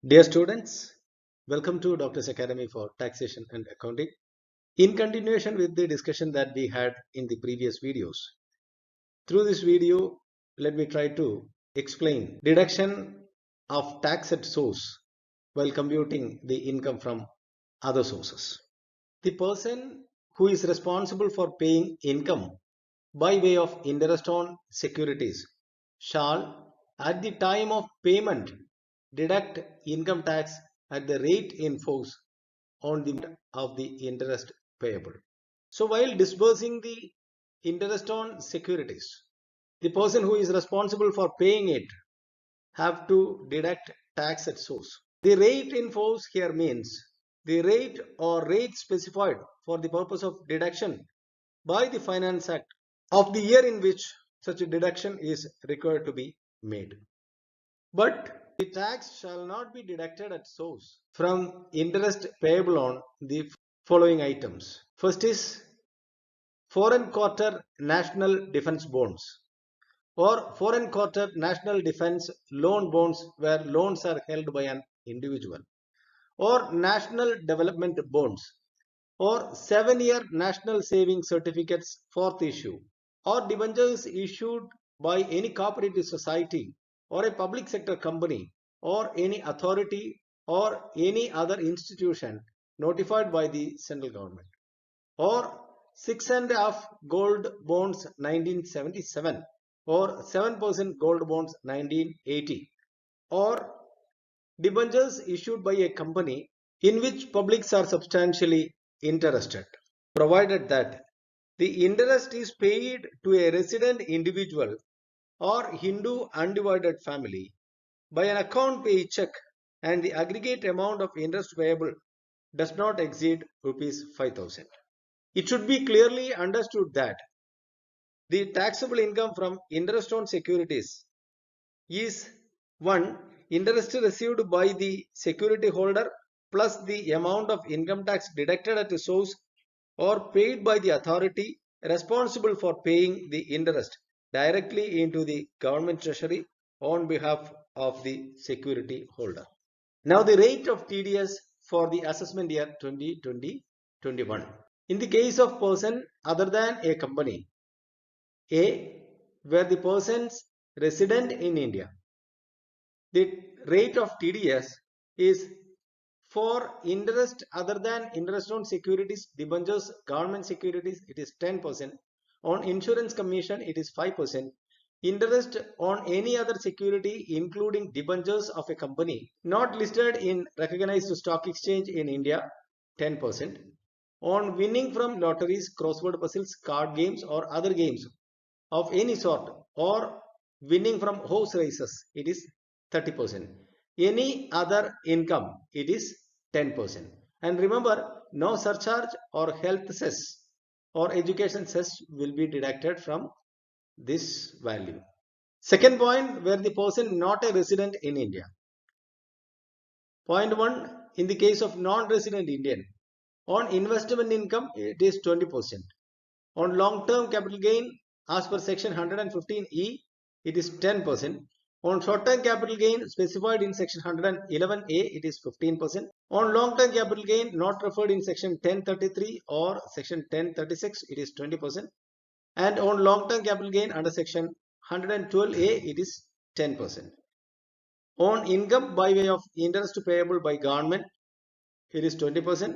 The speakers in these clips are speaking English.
Dear students, welcome to Doctor's Academy for Taxation and Accounting. In continuation with the discussion that we had in the previous videos, through this video, let me try to explain deduction of tax at source while computing the income from other sources. The person who is responsible for paying income by way of interest on securities shall, at the time of payment, deduct income tax at the rate in force on the of the interest payable. So while disbursing the interest on securities, the person who is responsible for paying it have to deduct tax at source. The rate in force here means the rate or rate specified for the purpose of deduction by the Finance Act of the year in which such a deduction is required to be made. But the tax shall not be deducted at source from interest payable on the following items. First is foreign quarter national defense bonds or foreign quarter national defense loan bonds where loans are held by an individual, or national development bonds, or 7-year national savings certificates fourth issue, or debentures issued by any cooperative society or a public sector company or any authority or any other institution notified by the central government, or 6.5 gold bonds 1977 or 7% gold bonds 1980, or debentures issued by a company in which publics are substantially interested, provided that the interest is paid to a resident individual or Hindu undivided family by an account pay check and the aggregate amount of interest payable does not exceed rupees 5,000. It should be clearly understood that the taxable income from interest on securities is 1. Interest received by the security holder plus the amount of income tax deducted at the source or paid by the authority responsible for paying the interest directly into the government treasury on behalf of the security holder. Now the rate of TDS for the assessment year 2020-21. In the case of person other than a company, A, where the person's resident in India, the rate of TDS is for interest other than interest on securities, debentures, government securities, it is 10%. On insurance commission, it is 5%. Interest on any other security, including debentures of a company not listed in recognized stock exchange in India, 10%. On winning from lotteries, crossword puzzles, card games, or other games of any sort, or winning from horse races, it is 30%. Any other income, it is 10%. And remember, no surcharge or health cess or education cess will be deducted from this value. Second point, where the person not a resident in India. Point 1, in the case of non-resident Indian, on investment income, it is 20%. On long-term capital gain, as per section 115E, it is 10%. On short-term capital gain specified in section 111A, it is 15%. On long-term capital gain not referred in section 1033 or section 1036, it is 20%. And on long-term capital gain under section 112A, it is 10%. On income by way of interest payable by government, it is 20%.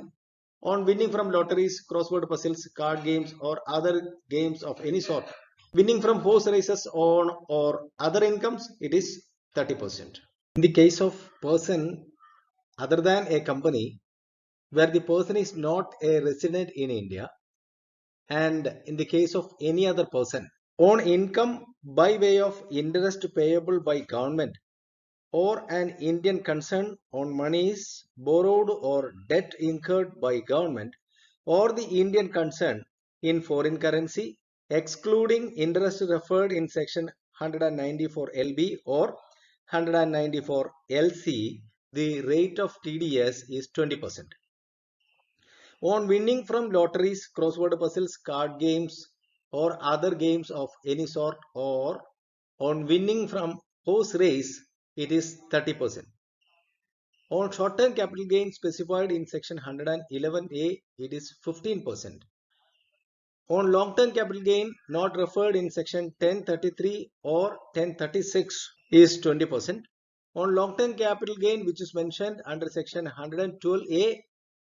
On winning from lotteries, crossword puzzles, card games, or other games of any sort, winning from horse races on or other incomes, it is 30%. In the case of person other than a company, where the person is not a resident in India, and in the case of any other person, on income by way of interest payable by government or an Indian concern on monies borrowed or debt incurred by government or the Indian concern in foreign currency, excluding interest referred in section 194 LB or 194 LC, the rate of TDS is 20%. On winning from lotteries, crossword puzzles, card games, or other games of any sort, or on winning from horse race, it is 30%. On short-term capital gain specified in section 111A, it is 15%. On long-term capital gain not referred in section 1033 or 1036 is 20%. On long-term capital gain which is mentioned under section 112A,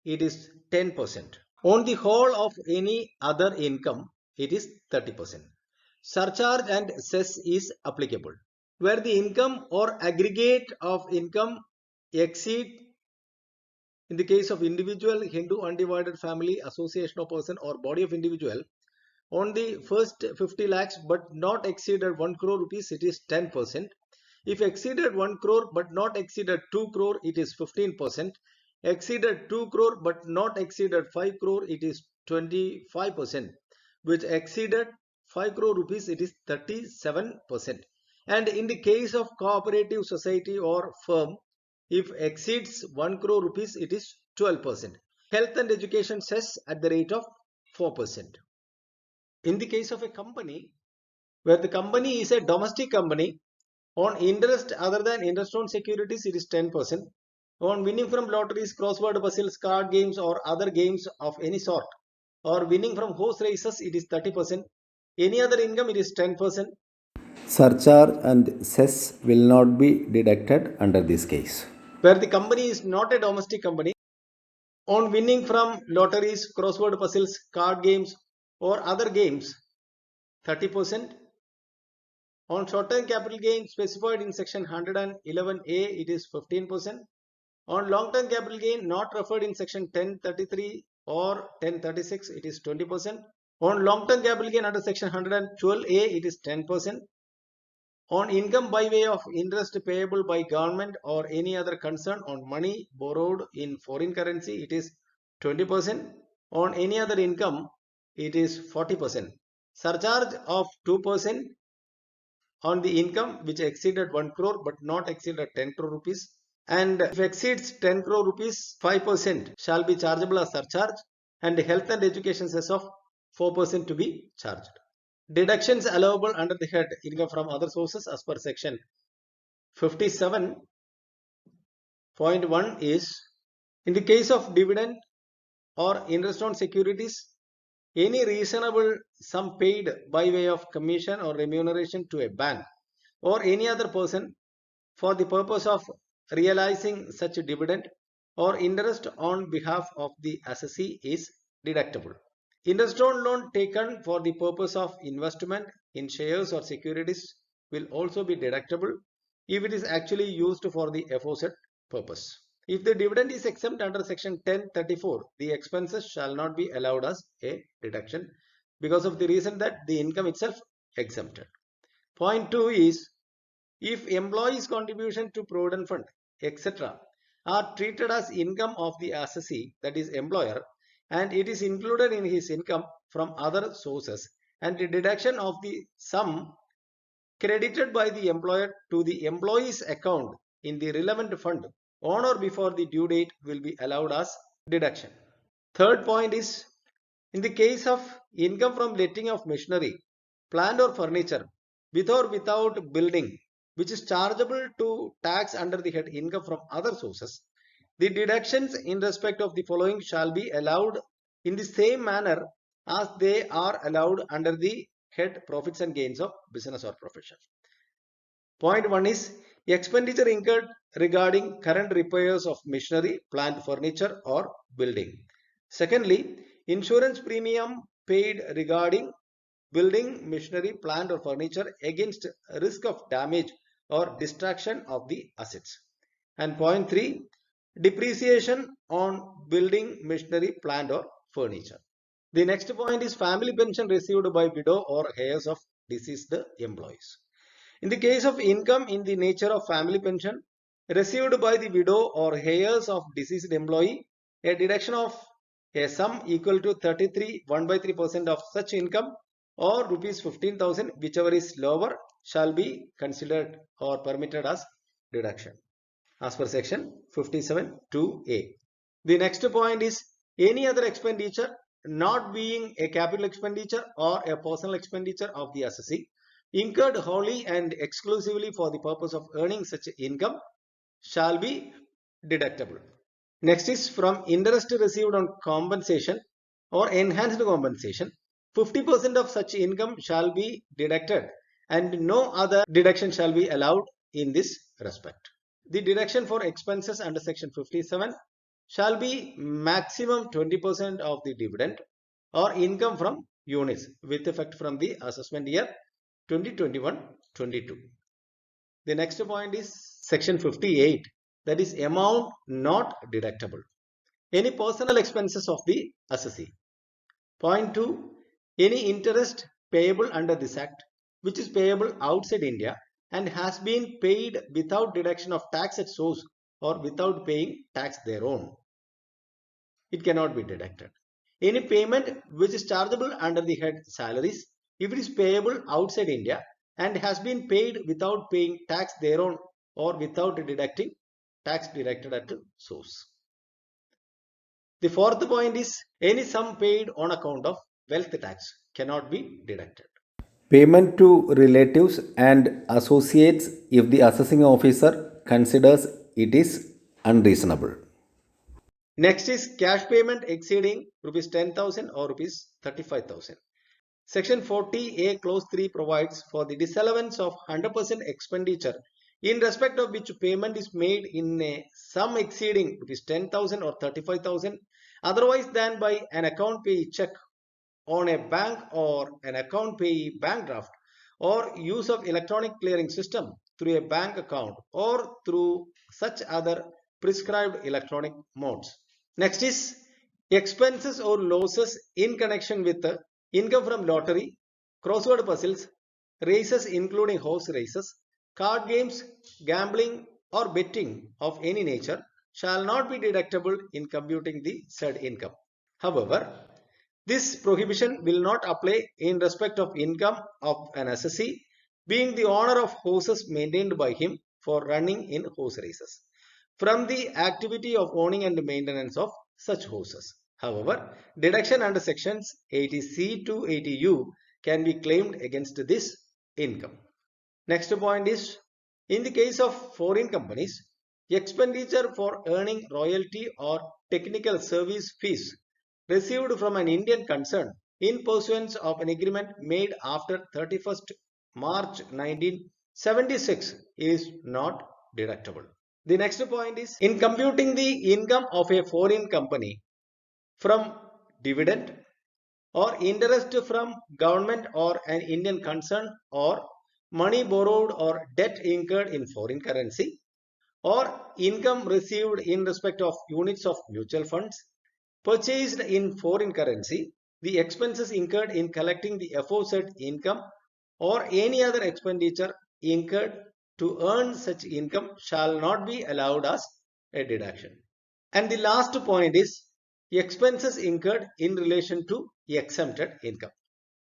it is 10%. On the whole of any other income, it is 30%. Surcharge and cess is applicable. Where the income or aggregate of income exceed, in the case of individual, Hindu, undivided family, association of person or body of individual, on the first 50 lakhs but not exceeded 1 crore rupees, it is 10%. If exceeded 1 crore but not exceeded 2 crore, it is 15%. Exceeded 2 crore but not exceeded 5 crore, it is 25%. Which exceeded 5 crore rupees, it is 37%. And in the case of cooperative society or firm, if exceeds 1 crore rupees, it is 12%. Health and education cess at the rate of 4%. In the case of a company, where the company is a domestic company, on interest other than interest on securities, it is 10%. On winning from lotteries, crossword puzzles, card games or other games of any sort, or winning from horse races, it is 30%. Any other income, it is 10%. Surcharge and cess will not be deducted under this case. Where the company is not a domestic company, on winning from lotteries, crossword puzzles, card games or other games, 30%. On short-term capital gain specified in section 111A, it is 15%. On long-term capital gain not referred in section 1033 or 1036, it is 20%. On long-term capital gain under section 112A, it is 10%. On income by way of interest payable by government or any other concern on money borrowed in foreign currency, it is 20%. On any other income, it is 40%. Surcharge of 2% on the income which exceeded 1 crore but not exceeded 10 crore rupees. And if exceeds 10 crore rupees, 5% shall be chargeable as surcharge, and health and education cess of 4% to be charged. Deductions allowable under the head income from other sources as per section 57.1 is, in the case of dividend or interest on securities, any reasonable sum paid by way of commission or remuneration to a bank or any other person for the purpose of realizing such a dividend or interest on behalf of the assessee is deductible. Interest on loan taken for the purpose of investment in shares or securities will also be deductible if it is actually used for the aforesaid purpose. If the dividend is exempt under section 1034, the expenses shall not be allowed as a deduction because of the reason that the income itself exempted. Point 2 is, if employees' contribution to provident fund, etc., are treated as income of the assessee, that is employer, and it is included in his income from other sources, and the deduction of the sum credited by the employer to the employee's account in the relevant fund on or before the due date will be allowed as deduction. Third point is, in the case of income from letting of machinery, plant or furniture, with or without building, which is chargeable to tax under the head income from other sources, the deductions in respect of the following shall be allowed in the same manner as they are allowed under the head profits and gains of business or profession. Point 1 is expenditure incurred regarding current repairs of machinery, plant, furniture or building. Secondly, insurance premium paid regarding building, machinery, plant or furniture against risk of damage or destruction of the assets. And point 3, depreciation on building, machinery, plant or furniture. The next point is family pension received by widow or heirs of deceased employees. In the case of income in the nature of family pension received by the widow or heirs of deceased employee, a deduction of a sum equal to 1/3% of such income or rupees 15,000, whichever is lower, shall be considered or permitted as deduction as per section 57(2)(a). The next point is any other expenditure not being a capital expenditure or a personal expenditure of the assessee incurred wholly and exclusively for the purpose of earning such income shall be deductible. Next is from interest received on compensation or enhanced compensation. 50% of such income shall be deducted and no other deduction shall be allowed in this respect. The deduction for expenses under section 57 shall be maximum 20% of the dividend or income from units with effect from the assessment year 2021-22. The next point is section 58, that is amount not deductible. Any personal expenses of the assessee. Point 2, any interest payable under this act which is payable outside India and has been paid without deduction of tax at source or without paying tax thereon. It cannot be deducted. Any payment which is chargeable under the head salaries, if it is payable outside India and has been paid without paying tax thereon or without deducting tax deducted at source. The fourth point is any sum paid on account of wealth tax cannot be deducted. Payment to relatives and associates if the assessing officer considers it is unreasonable. Next is cash payment exceeding rupees 10,000 or rupees 35,000. Section 40A clause 3 provides for the disallowance of 100% expenditure in respect of which payment is made in a sum exceeding rupees 10,000 or 35,000 otherwise than by an account payee check on a bank or an account payee bank draft or use of electronic clearing system through a bank account or through such other prescribed electronic modes. Next is expenses or losses in connection with income from lottery, crossword puzzles, races including horse races, card games, gambling or betting of any nature shall not be deductible in computing the said income. However, this prohibition will not apply in respect of income of an assessee being the owner of horses maintained by him for running in horse races from the activity of owning and maintenance of such horses. However, deduction under sections 80C to 80U can be claimed against this income. Next point is, in the case of foreign companies, expenditure for earning royalty or technical service fees received from an Indian concern in pursuance of an agreement made after 31st March 1976 is not deductible. The next point is, in computing the income of a foreign company from dividend or interest from government or an Indian concern or money borrowed or debt incurred in foreign currency or income received in respect of units of mutual funds purchased in foreign currency, the expenses incurred in collecting the aforesaid income or any other expenditure incurred to earn such income shall not be allowed as a deduction. And the last point is expenses incurred in relation to exempted income.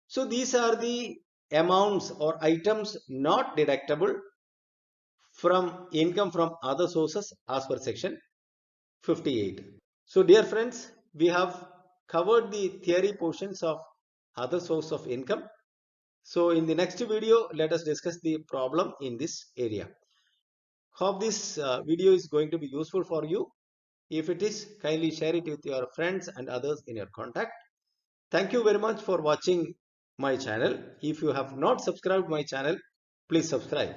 So these are the amounts or items not deductible from income from other sources as per section 58. So dear friends, we have covered the theory portions of other source of income. So in the next video, let us discuss the problem in this area. Hope this video is going to be useful for you. If it is, kindly share it with your friends and others in your contact. Thank you very much for watching my channel. If you have not subscribed my channel, please subscribe.